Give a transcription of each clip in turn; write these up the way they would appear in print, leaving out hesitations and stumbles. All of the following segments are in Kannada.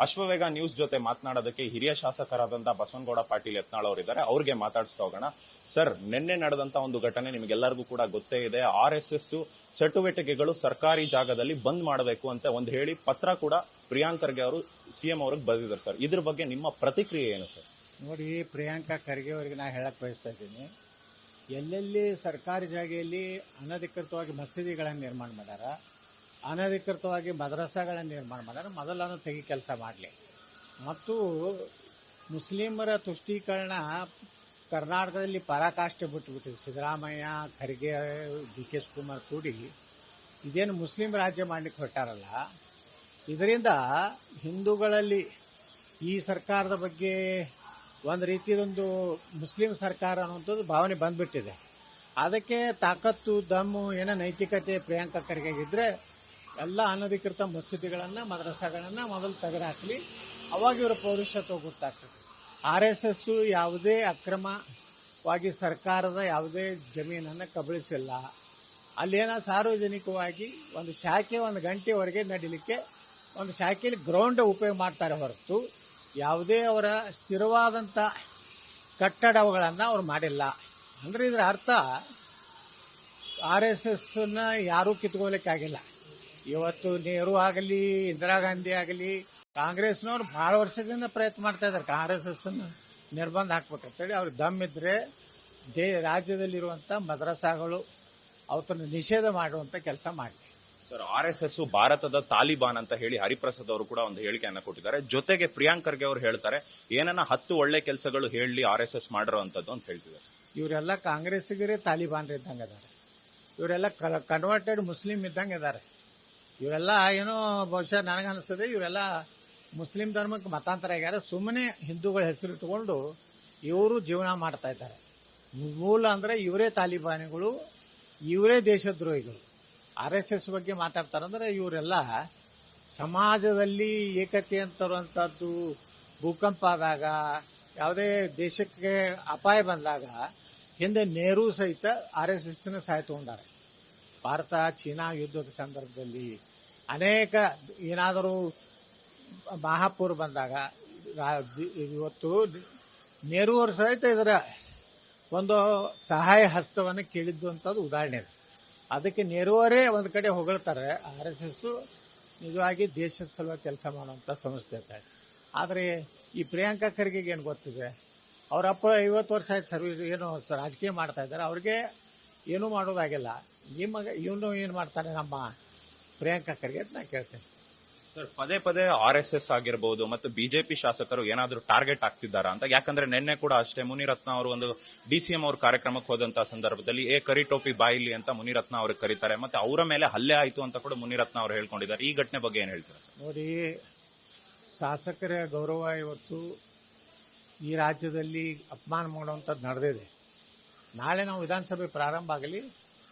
ಅಶ್ವವೇಗ ನ್ಯೂಸ್ ಜೊತೆ ಮಾತನಾಡೋದಕ್ಕೆ ಹಿರಿಯ ಶಾಸಕರಾದಂತಹ ಬಸವನಗೌಡ ಪಾಟೀಲ್ ಯತ್ನಾಳ್ ಅವರಿದ್ದಾರೆ. ಅವ್ರಿಗೆ ಮಾತಾಡಿಸ್ತಾ ಹೋಗೋಣ. ಸರ್, ನಿನ್ನೆ ನಡೆದಂತ ಒಂದು ಘಟನೆ ನಿಮಗೆಲ್ಲರಿಗೂ ಕೂಡ ಗೊತ್ತೇ ಇದೆ. RSS ಚಟುವಟಿಕೆಗಳು ಸರ್ಕಾರಿ ಜಾಗದಲ್ಲಿ ಬಂದ್ ಮಾಡಬೇಕು ಅಂತ ಒಂದು ಹೇಳಿ ಪತ್ರ ಕೂಡ ಪ್ರಿಯಾಂಕ್ ಖರ್ಗೆ ಅವರು CM ಅವ್ರಿಗೆ ಬರೆದಿದ್ದಾರೆ. ಸರ್, ಇದ್ರ ಬಗ್ಗೆ ನಿಮ್ಮ ಪ್ರತಿಕ್ರಿಯೆ ಏನು ಸರ್? ನೋಡಿ, ಪ್ರಿಯಾಂಕಾ ಖರ್ಗೆ ಅವರಿಗೆ ನಾ ಹೇಳಕ್ ಬಯಸ್ತಾ ಇದ್ದೀನಿ, ಎಲ್ಲೆಲ್ಲಿ ಸರ್ಕಾರಿ ಜಾಗೆಯಲ್ಲಿ ಅನಧಿಕೃತವಾಗಿ ಮಸೀದಿಗಳನ್ನು ನಿರ್ಮಾಣ ಮಾಡ್ಯಾರ, ಅನಧಿಕೃತವಾಗಿ ಮದ್ರಸಾಗಳನ್ನು ನಿರ್ಮಾಣ ಮಾಡ್ಯಾರ, ಮೊದಲನ್ನು ತೆಗಿ ಕೆಲಸ ಮಾಡಲಿ. ಮತ್ತು ಮುಸ್ಲಿಮರ ತುಷ್ಟೀಕರಣ ಕರ್ನಾಟಕದಲ್ಲಿ ಪರಾಕಾಷ್ಠೆ ಬಿಟ್ಟುಬಿಟ್ಟಿದೆ. ಸಿದ್ದರಾಮಯ್ಯ, ಖರ್ಗೆ, DK ಶಿವಕುಮಾರ್ ಕೂಡಿ ಇದೇನು ಮುಸ್ಲಿಂ ರಾಜ್ಯ ಮಾಡಲಿಕ್ಕೆ ಹೊರಟಾರಲ್ಲ, ಇದರಿಂದ ಹಿಂದೂಗಳಲ್ಲಿ ಈ ಸರ್ಕಾರದ ಬಗ್ಗೆ ಒಂದು ರೀತಿಯದೊಂದು ಮುಸ್ಲಿಂ ಸರ್ಕಾರ ಅನ್ನುವಂಥದ್ದು ಭಾವನೆ ಬಂದ್ಬಿಟ್ಟಿದೆ. ಅದಕ್ಕೆ ತಾಕತ್ತು, ದಮ್ಮು, ಏನೋ ನೈತಿಕತೆ ಪ್ರಿಯಾಂಕಾ ಖರ್ಗೆಗಿದ್ರೆ ಎಲ್ಲ ಅನಧಿಕೃತ ಮಸೀದಿಗಳನ್ನು, ಮದ್ರಸಾಗಳನ್ನು ಮೊದಲು ತೆಗೆದುಹಾಕಲಿ. ಅವಾಗ ಇವರ ಪೌರುಷತ್ವ ಗೊತ್ತಾಗ್ತದೆ. RSS ಯಾವುದೇ ಅಕ್ರಮವಾಗಿ ಸರ್ಕಾರದ ಯಾವುದೇ ಜಮೀನನ್ನು ಕಬಳಿಸಿಲ್ಲ. ಅಲ್ಲೇನೋ ಸಾರ್ವಜನಿಕವಾಗಿ ಒಂದು ಶಾಖೆ 1 ಗಂಟೆವರೆಗೆ ನಡೀಲಿಕ್ಕೆ ಒಂದು ಶಾಖೆಯಲ್ಲಿ ಗ್ರೌಂಡ್ ಉಪಯೋಗ ಮಾಡ್ತಾರೆ ಹೊರತು ಯಾವುದೇ ಅವರ ಸ್ಥಿರವಾದಂಥ ಕಟ್ಟಡಗಳನ್ನು ಅವ್ರು ಮಾಡಿಲ್ಲ. ಅಂದರೆ ಇದರ ಅರ್ಥ RSSನ ಯಾರೂ ಕಿತ್ಕೋಲಿಕ್ಕಾಗಿಲ್ಲ. ಇವತ್ತು ನೆಹರು ಆಗಲಿ, ಇಂದಿರಾ ಗಾಂಧಿ ಆಗಲಿ, ಕಾಂಗ್ರೆಸ್ನವ್ರು ಬಹಳ ವರ್ಷದಿಂದ ಪ್ರಯತ್ನ ಮಾಡ್ತಾ ಇದ್ದಾರೆ RSSನ ನಿರ್ಬಂಧ ಹಾಕ್ಬೇಕಂತೇಳಿ. ಅವ್ರಿಗೆ ದಮ್ಮಿದ್ರೆ ರಾಜ್ಯದಲ್ಲಿರುವಂಥ ಮದ್ರಸಾಗಳು ಅವತ್ತನ್ನು ನಿಷೇಧ ಮಾಡುವಂಥ ಕೆಲಸ ಮಾಡಲಿ. ಸರ್, RSS ಭಾರತದ ತಾಲಿಬಾನ್ ಅಂತ ಹೇಳಿ ಹರಿಪ್ರಸಾದ್ ಅವರು ಕೂಡ ಒಂದು ಹೇಳಿಕೆಯನ್ನ ಕೊಟ್ಟಿದ್ದಾರೆ. ಜೊತೆಗೆ ಪ್ರಿಯಾಂಕ್ ಖರ್ಗೆ ಅವರು ಹೇಳ್ತಾರೆ, ಏನನ್ನ 10 ಒಳ್ಳೆ ಕೆಲಸಗಳು ಹೇಳಿ RSS ಮಾಡಿರೋಂಥದ್ದು ಅಂತ ಹೇಳ್ತಿದ್ದಾರೆ. ಇವರೆಲ್ಲ ಕಾಂಗ್ರೆಸ್ಸಿಗರೇ ತಾಲಿಬಾನ್ ಇದ್ದಂಗೆ ಇದ್ದಾರೆ. ಇವರೆಲ್ಲ ಕನ್ವರ್ಟೆಡ್ ಮುಸ್ಲಿಂ ಇದ್ದಂಗೆ ಇದ್ದಾರೆ. ಇವರೆಲ್ಲ ಏನೋ ಬಹುಶಃ ನನಗನ್ನಿಸ್ತದೆ ಇವರೆಲ್ಲ ಮುಸ್ಲಿಂ ಧರ್ಮಕ್ಕೆ ಮತಾಂತರ ಆಗ್ಯಾರ. ಸುಮ್ಮನೆ ಹಿಂದೂಗಳ ಹೆಸರಿಟ್ಟುಕೊಂಡು ಇವರು ಜೀವನ ಮಾಡ್ತಾ ಇದ್ದಾರೆ. ಮೂಲ ಅಂದರೆ ಇವರೇ ತಾಲಿಬಾನಿಗಳು, ಇವರೇ ದೇಶದ್ರೋಹಿಗಳು. RSS ಬಗ್ಗೆ ಮಾತಾಡ್ತಾರಂದ್ರೆ ಇವರೆಲ್ಲ ಸಮಾಜದಲ್ಲಿ ಏಕತೆ ಅಂತ ತರುವಂಥದ್ದು, ಭೂಕಂಪ ಆದಾಗ, ಯಾವುದೇ ದೇಶಕ್ಕೆ ಅಪಾಯ ಬಂದಾಗ ಹಿಂದೆ ನೆಹರು ಸಹಿತ RSSನ ಸಹಾಯ ತಗೊಂಡಾರೆ. ಭಾರತ ಚೀನಾ ಯುದ್ಧದ ಸಂದರ್ಭದಲ್ಲಿ ಅನೇಕ ಏನಾದರೂ ಮಹಾಪೂರ್ ಬಂದಾಗ ಇವತ್ತು ನೆಹರು ಅವರು ಸಹಿತ ಇದರ ಒಂದು ಸಹಾಯ ಹಸ್ತವನ್ನು ಕೇಳಿದ್ದು ಅಂತದ್ದು ಉದಾಹರಣೆ ಇದೆ. ಅದಕ್ಕೆ ನೆಹರುವರೇ ಒಂದು ಕಡೆ ಹೊಗಳ್ತಾರೆ. RSS ನಿಜವಾಗಿ ದೇಶದ ಸಲುವಾಗಿ ಕೆಲಸ ಮಾಡುವಂಥ ಸಂಸ್ಥೆ ಅಂತ. ಆದರೆ ಈ ಪ್ರಿಯಾಂಕಾ ಖರ್ಗೆಗೆ ಏನು ಗೊತ್ತಿದೆ? ಅವರಪ್ಪ 50 ವರ್ಷ ಆಯ್ತು ಸರ್ವಿಸ್, ಏನು ರಾಜಕೀಯ ಮಾಡ್ತಾ ಇದ್ದಾರೆ. ಅವ್ರಿಗೆ ಏನೂ ಮಾಡೋದಾಗಿಲ್ಲ. ಇವನು ಏನು ಮಾಡ್ತಾನೆ ನಮ್ಮ ಪ್ರಿಯಾಂಕಾ ಖರ್ಗೆ ಅಂತ ನಾನು ಕೇಳ್ತೇನೆ. ಸರ್, ಪದೇ ಪದೇ RSS ಆಗಿರ್ಬೋದು ಮತ್ತು ಬಿಜೆಪಿ ಶಾಸಕರು ಏನಾದರೂ ಟಾರ್ಗೆಟ್ ಆಗ್ತಿದ್ದಾರಾ ಅಂತ. ಯಾಕಂದ್ರೆ ನಿನ್ನೆ ಕೂಡ ಅಷ್ಟೇ ಮುನಿರತ್ನ ಅವರು ಒಂದು DCM ಅವ್ರ ಕಾರ್ಯಕ್ರಮಕ್ಕೆ ಹೋದಂತಹ ಸಂದರ್ಭದಲ್ಲಿ ಕರಿಟೋಪಿ ಬಾಯಿಲಿ ಅಂತ ಮುನಿರತ್ನ ಅವ್ರಿಗೆ ಕರೀತಾರೆ. ಮತ್ತೆ ಅವರ ಮೇಲೆ ಹಲ್ಲೆ ಆಯ್ತು ಅಂತ ಕೂಡ ಮುನಿರತ್ನ ಅವರು ಹೇಳ್ಕೊಂಡಿದ್ದಾರೆ. ಈ ಘಟನೆ ಬಗ್ಗೆ ಏನ್ ಹೇಳ್ತೀರಾ ಸರ್? ನೋಡಿ, ಶಾಸಕರ ಗೌರವ ಇವತ್ತು ಈ ರಾಜ್ಯದಲ್ಲಿ ಅಪಮಾನ ಮಾಡುವಂಥದ್ದು ನಡೆದಿದೆ. ನಾಳೆ ನಾವು ವಿಧಾನಸಭೆ ಪ್ರಾರಂಭ ಆಗಲಿ,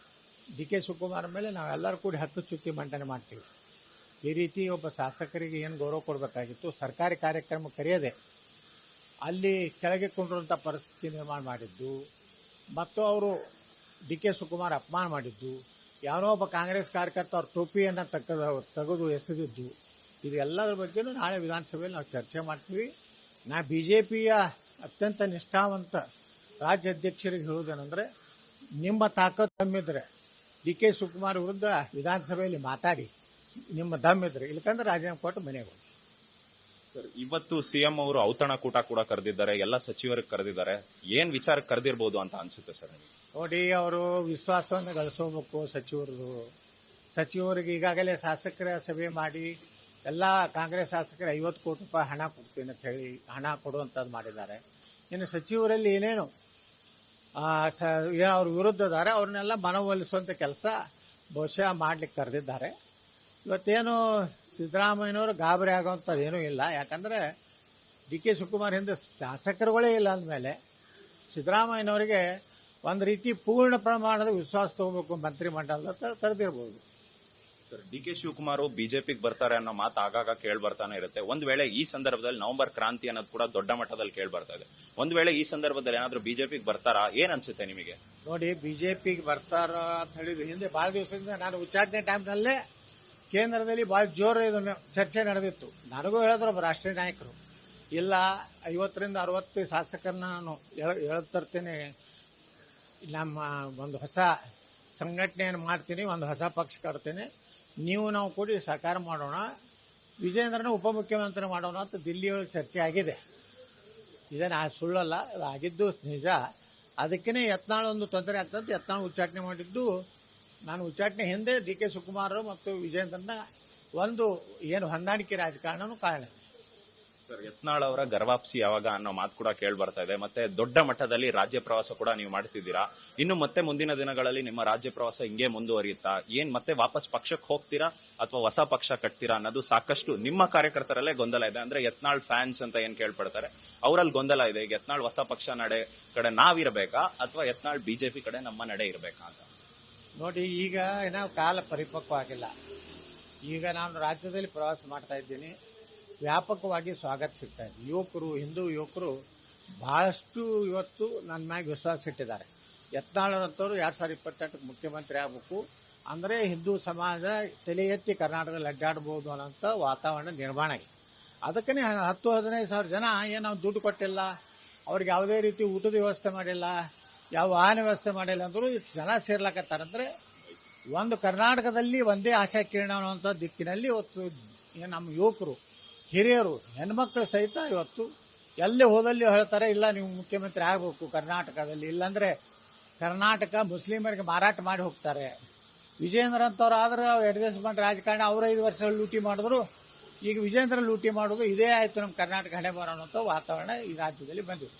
DK ಶಿವಕುಮಾರ್ ಮೇಲೆ ನಾವೆಲ್ಲರೂ ಕೂಡಿ ಹಕ್ಕು ಚ್ಯುತಿ ಮಂಡನೆ ಮಾಡ್ತೀವಿ. ಈ ರೀತಿ ಒಬ್ಬ ಶಾಸಕರಿಗೆ ಏನು ಗೌರವ ಕೊಡಬೇಕಾಗಿತ್ತು, ಸರ್ಕಾರಿ ಕಾರ್ಯಕ್ರಮ ಕರೆಯದೆ ಅಲ್ಲಿ ಕೆಳಗೆ ಕೊಂಡಿರುವಂಥ ಪರಿಸ್ಥಿತಿ ನಿರ್ಮಾಣ ಮಾಡಿದ್ದು, ಮತ್ತು ಅವರು DK ಶಿವಕುಮಾರ್ ಅಪಮಾನ ಮಾಡಿದ್ದು, ಯಾರೋ ಒಬ್ಬ ಕಾಂಗ್ರೆಸ್ ಕಾರ್ಯಕರ್ತ ಅವ್ರ ಟೋಪಿಯನ್ನು ತೆಗೆದು ಎಸೆದಿದ್ದು, ಇದೆಲ್ಲದರ ಬಗ್ಗೆನೂ ನಾಳೆ ವಿಧಾನಸಭೆಯಲ್ಲಿ ನಾವು ಚರ್ಚೆ ಮಾಡ್ತೀವಿ. ನಾ BJPಯ ಅತ್ಯಂತ ನಿಷ್ಠಾವಂತ ರಾಜ್ಯ ಅಧ್ಯಕ್ಷರಿಗೆ ಹೇಳುವುದೇನೆಂದರೆ, ನಿಮ್ಮ ತಾಕತ್ತು ದಮ್ಮಿದ್ರೆ DK ಶಿವಕುಮಾರ್ ವಿರುದ್ಧ ವಿಧಾನಸಭೆಯಲ್ಲಿ ಮಾತಾಡಿ, ನಿಮ್ಮ ದಮ್ಮಿದ್ರೆ, ಇಲ್ಲಕಂದ್ರೆ ರಾಜೀನಾಮೆ ಕೊಟ್ಟು ಮನೆಗೆ ಹೋಗಿ. ಸರ್, ಇವತ್ತು CM ಅವರು ಔತಣಕೂಟ ಕೂಡ ಕರೆದಿದ್ದಾರೆ, ಎಲ್ಲ ಸಚಿವರಿಗೆ ಕರೆದಿದ್ದಾರೆ. ಏನ್ ವಿಚಾರಕ್ಕೆ ಕರೆದಿರ್ಬೋದು ಅಂತ ಅನ್ಸುತ್ತೆ ಸರ್ ನಿಮಗೆ? ನೋಡಿ, ಅವರು ವಿಶ್ವಾಸವನ್ನು ಗಳಿಸೋಬೇಕು ಸಚಿವರಿಗೆ. ಈಗಾಗಲೇ ಶಾಸಕರ ಸಭೆ ಮಾಡಿ ಎಲ್ಲ ಕಾಂಗ್ರೆಸ್ ಶಾಸಕರು 50 ಕೋಟಿ ರೂಪಾಯಿ ಹಣ ಕೊಡ್ತೀನಿ ಅಂತ ಹೇಳಿ ಹಣ ಕೊಡುವಂಥದ್ದು ಮಾಡಿದ್ದಾರೆ. ಇನ್ನು ಸಚಿವರಲ್ಲಿ ಏನೇನು ಅವ್ರ ವಿರುದ್ಧದಾರೆ ಅವ್ರನ್ನೆಲ್ಲ ಮನವೊಲಿಸುವಂಥ ಕೆಲಸ ಬಹುಶಃ ಮಾಡ್ಲಿಕ್ಕೆ ಕರೆದಿದ್ದಾರೆ. ಇವತ್ತೇನು ಸಿದ್ದರಾಮಯ್ಯನವರು ಗಾಬರಿ ಆಗುವಂಥದ್ದು ಏನೂ ಇಲ್ಲ. ಯಾಕಂದರೆ DK ಶಿವಕುಮಾರ್ ಹಿಂದೆ ಶಾಸಕರುಗಳೇ ಇಲ್ಲ ಅಂದಮೇಲೆ ಸಿದ್ದರಾಮಯ್ಯನವರಿಗೆ ಒಂದು ರೀತಿ ಪೂರ್ಣ ಪ್ರಮಾಣದ ವಿಶ್ವಾಸ ತಗೋಬೇಕು ಮಂತ್ರಿಮಂಡಲದ ಕರೆದಿರ್ಬೋದು. ಸರ್, DK ಶಿವಕುಮಾರ್ ಬಿಜೆಪಿಗೆ ಬರ್ತಾರೆ ಅನ್ನೋ ಮಾತು ಆಗಾಗ ಕೇಳಿ ಬರ್ತಾನೆ ಇರುತ್ತೆ. ಒಂದ್ ವೇಳೆ ಈ ಸಂದರ್ಭದಲ್ಲಿ ನವೆಂಬರ್ ಕ್ರಾಂತಿ ಅನ್ನೋದು ಕೂಡ ದೊಡ್ಡ ಮಟ್ಟದಲ್ಲಿ ಕೇಳಿ ಬರ್ತಾ ಇದೆ. ಒಂದ್ ವೇಳೆ ಈ ಸಂದರ್ಭದಲ್ಲಿ ಏನಾದ್ರೂ ಬಿಜೆಪಿಗೆ ಬರ್ತಾರಾ, ಏನ್ ಅನ್ಸುತ್ತೆ ನಿಮಗೆ? ನೋಡಿ, ಬಿಜೆಪಿಗೆ ಬರ್ತಾರ ಅಂತ ಹೇಳಿದ್ರು ಹಿಂದೆ ಬಹಳ ದಿವಸದಿಂದ ನಾನು ಉಚ್ಚಾಟನೆ ಟೈಮ್ನಲ್ಲೇ ಕೇಂದ್ರದಲ್ಲಿ ಭಾಳ ಜೋರು ಇದನ್ನು ಚರ್ಚೆ ನಡೆದಿತ್ತು. ನನಗೂ ಹೇಳಿದ್ರು ಒಬ್ಬ ರಾಷ್ಟ್ರೀಯ ನಾಯಕರು, ಇಲ್ಲ 50ರಿಂದ 60 ಶಾಸಕರನ್ನ ನಾನು ಹೇಳ್ತರ್ತೇನೆ, ನಮ್ಮ ಒಂದು ಹೊಸ ಸಂಘಟನೆಯನ್ನು ಮಾಡ್ತೀನಿ, ಒಂದು ಹೊಸ ಪಕ್ಷ ಕಟ್ತೀನಿ, ನಾವು ಕೂಡಿ ಸರ್ಕಾರ ಮಾಡೋಣ, ವಿಜೇಂದ್ರನ ಉಪಮುಖ್ಯಮಂತ್ರಿ ಮಾಡೋಣ ಅಂತ ದಿಲ್ಲಿಯೊಳಗೆ ಚರ್ಚೆ ಆಗಿದೆ. ಇದೇನು ಸುಳ್ಳಲ್ಲ, ಅದು ಆಗಿದ್ದು ನಿಜ. ಅದಕ್ಕೇ ಯತ್ನಾಳ್ ಒಂದು ತೊಂದರೆ ಆಗ್ತದೆ. ಯತ್ನಾಳ್ ಉಚ್ಚಾಟನೆ ಮಾಡಿದ್ದು, ನಾನು ಉಚ್ಚಾಟನೆ ಹಿಂದೆ ಡಿ.ಕೆ. ಶಿವಕುಮಾರ್ ಮತ್ತು ವಿಜೇಂದ್ರನ ಒಂದು ಏನು ಹೊಂದಾಣಿಕೆ ರಾಜಕಾರಣನೂ ಕಾರಣ ಇದೆ. ಸರ್, ಯತ್ನಾಳ್ ಅವರ ಗರ್ವಾಪ್ಸಿ ಯಾವಾಗ ಅನ್ನೋ ಮಾತು ಕೂಡ ಕೇಳಿ ಬರ್ತಾ ಇದೆ. ಮತ್ತೆ ದೊಡ್ಡ ಮಟ್ಟದಲ್ಲಿ ರಾಜ್ಯ ಪ್ರವಾಸ ಕೂಡ ನೀವು ಮಾಡ್ತಿದ್ದೀರಾ. ಇನ್ನು ಮತ್ತೆ ಮುಂದಿನ ದಿನಗಳಲ್ಲಿ ನಿಮ್ಮ ರಾಜ್ಯ ಪ್ರವಾಸ ಹಿಂಗೆ ಮುಂದುವರಿಯುತ್ತಾ? ಏನ್ ಮತ್ತೆ ವಾಪಸ್ ಪಕ್ಷಕ್ಕೆ ಹೋಗ್ತೀರಾ ಅಥವಾ ಹೊಸ ಪಕ್ಷ ಕಟ್ತೀರಾ ಅನ್ನೋದು ಸಾಕಷ್ಟು ನಿಮ್ಮ ಕಾರ್ಯಕರ್ತರಲ್ಲೇ ಗೊಂದಲ ಇದೆ. ಅಂದ್ರೆ ಯತ್ನಾಳ್ ಫ್ಯಾನ್ಸ್ ಅಂತ ಏನ್ ಕೇಳ್ಪಡ್ತಾರೆ, ಅವರಲ್ಲಿ ಗೊಂದಲ ಇದೆ. ಈಗ ಯತ್ನಾಳ್ ಹೊಸ ಪಕ್ಷ ನಡೆ ಕಡೆ ನಾವಿರ್ಬೇಕಾ ಅಥವಾ ಯತ್ನಾಳ್ ಬಿಜೆಪಿ ಕಡೆ ನಮ್ಮ ನಡೆ ಇರಬೇಕಾ ಅಂತ? ನೋಡಿ, ಈಗ ಏನೋ ಕಾಲ ಪರಿಪಕ್ವ ಆಗಿಲ್ಲ. ಈಗ ನಾನು ರಾಜ್ಯದಲ್ಲಿ ಪ್ರವಾಸ ಮಾಡ್ತಾ ಇದ್ದೀನಿ, ವ್ಯಾಪಕವಾಗಿ ಸ್ವಾಗತ ಸಿಗ್ತಾ ಇದೆ. ಹಿಂದೂ ಯುವಕರು ಬಹಳಷ್ಟು ಇವತ್ತು ನನ್ನ ಮ್ಯಾಗ ವಿಶ್ವಾಸ ಇಟ್ಟಿದ್ದಾರೆ. ಯತ್ನಾಳರಂತವರು 2028 ಮುಖ್ಯಮಂತ್ರಿ ಆಗಬೇಕು ಅಂದರೆ ಹಿಂದೂ ಸಮಾಜ ತಲೆ ಎತ್ತಿ ಕರ್ನಾಟಕದಲ್ಲಿ ಅಡ್ಡಾಡಬಹುದು ಅನ್ನೋಂಥ ವಾತಾವರಣ ನಿರ್ಮಾಣ ಆಗಿದೆ. ಅದಕ್ಕೇ 10-15 ಸಾವಿರ ಜನ ಏನು ನಾವು ದುಡ್ಡು ಕೊಟ್ಟಿಲ್ಲ, ಅವ್ರಿಗೆ ಯಾವುದೇ ರೀತಿ ಊಟದ ವ್ಯವಸ್ಥೆ ಮಾಡಿಲ್ಲ, ಯಾವ ವಾಹನ ವ್ಯವಸ್ಥೆ ಮಾಡಿಲ್ಲ ಅಂದರೂ ಇಷ್ಟು ಜನ ಸೇರ್ಲಕತ್ತಾರಂದ್ರೆ ಒಂದು ಕರ್ನಾಟಕದಲ್ಲಿ ಒಂದೇ ಆಶಾ ಕಿರಣ ಅನ್ನುವಂಥ ದಿಕ್ಕಿನಲ್ಲಿ ಇವತ್ತು ನಮ್ಮ ಯುವಕರು, ಹಿರಿಯರು, ಹೆಣ್ಮಕ್ಳು ಸಹಿತ ಇವತ್ತು ಎಲ್ಲಿ ಹೋದಲ್ಲಿ ಹೇಳ್ತಾರೆ, ಇಲ್ಲ ನೀವು ಮುಖ್ಯಮಂತ್ರಿ ಆಗಬೇಕು ಕರ್ನಾಟಕದಲ್ಲಿ, ಇಲ್ಲಾಂದ್ರೆ ಕರ್ನಾಟಕ ಮುಸ್ಲಿಮರಿಗೆ ಮಾರಾಟ ಮಾಡಿ ಹೋಗ್ತಾರೆ. ವಿಜೇಂದ್ರ ಅಂತವ್ರು ಆದ್ರೆ ಅಡ್ಜಸ್ಟ್ಮೆಂಟ್ ರಾಜಕಾರಣ, ಅವರು 5 ವರ್ಷ ಲೂಟಿ ಮಾಡಿದ್ರು, ಈಗ ವಿಜೇಂದ್ರ ಲೂಟಿ ಮಾಡೋದು ಇದೇ ಆಯ್ತು ನಮ್ಮ ಕರ್ನಾಟಕ ಹಣೆ ಬರೋಂಥ ವಾತಾವರಣ ಈ ರಾಜ್ಯದಲ್ಲಿ ಬಂದಿದೆ.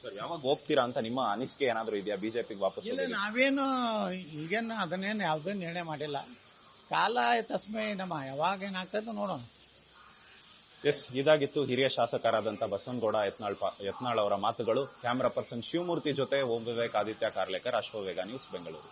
ಸರ್, ಯಾವಾಗ ಹೋಗ್ತೀರಾ ಅಂತ ನಿಮ್ಮ ಅನಿಸಿಕೆ ಏನಾದರೂ ಇದೆಯಾ ಬಿಜೆಪಿಗೆ ವಾಪಸ್? ಇಲ್ಲ, ನಾವೇನು ಈಗೇನು ಅದನ್ನೇನು ಯಾವುದೇ ನಿರ್ಣಯ ಮಾಡಿಲ್ಲ. ಕಾಲ ತಸ್ಮೈ ನಮ್ಮ ಯಾವಾಗ ಏನಾಗ್ತದೆ ನೋಡೋಣ. ಎಸ್, ಇದಾಗಿತ್ತು ಹಿರಿಯ ಶಾಸಕರಾದಂತಹ ಬಸವನಗೌಡ ಯತ್ನಾಳ್ ಅವರ ಮಾತುಗಳು. ಕ್ಯಾಮರಾ ಪರ್ಸನ್ ಶಿವಮೂರ್ತಿ ಜೊತೆ ಓಂ ವಿವೇಕ್, ಆದಿತ್ಯ ಕಾರ್ಲೇಕರ್, ಅಶ್ವವೇಗ ನ್ಯೂಸ್, ಬೆಂಗಳೂರು.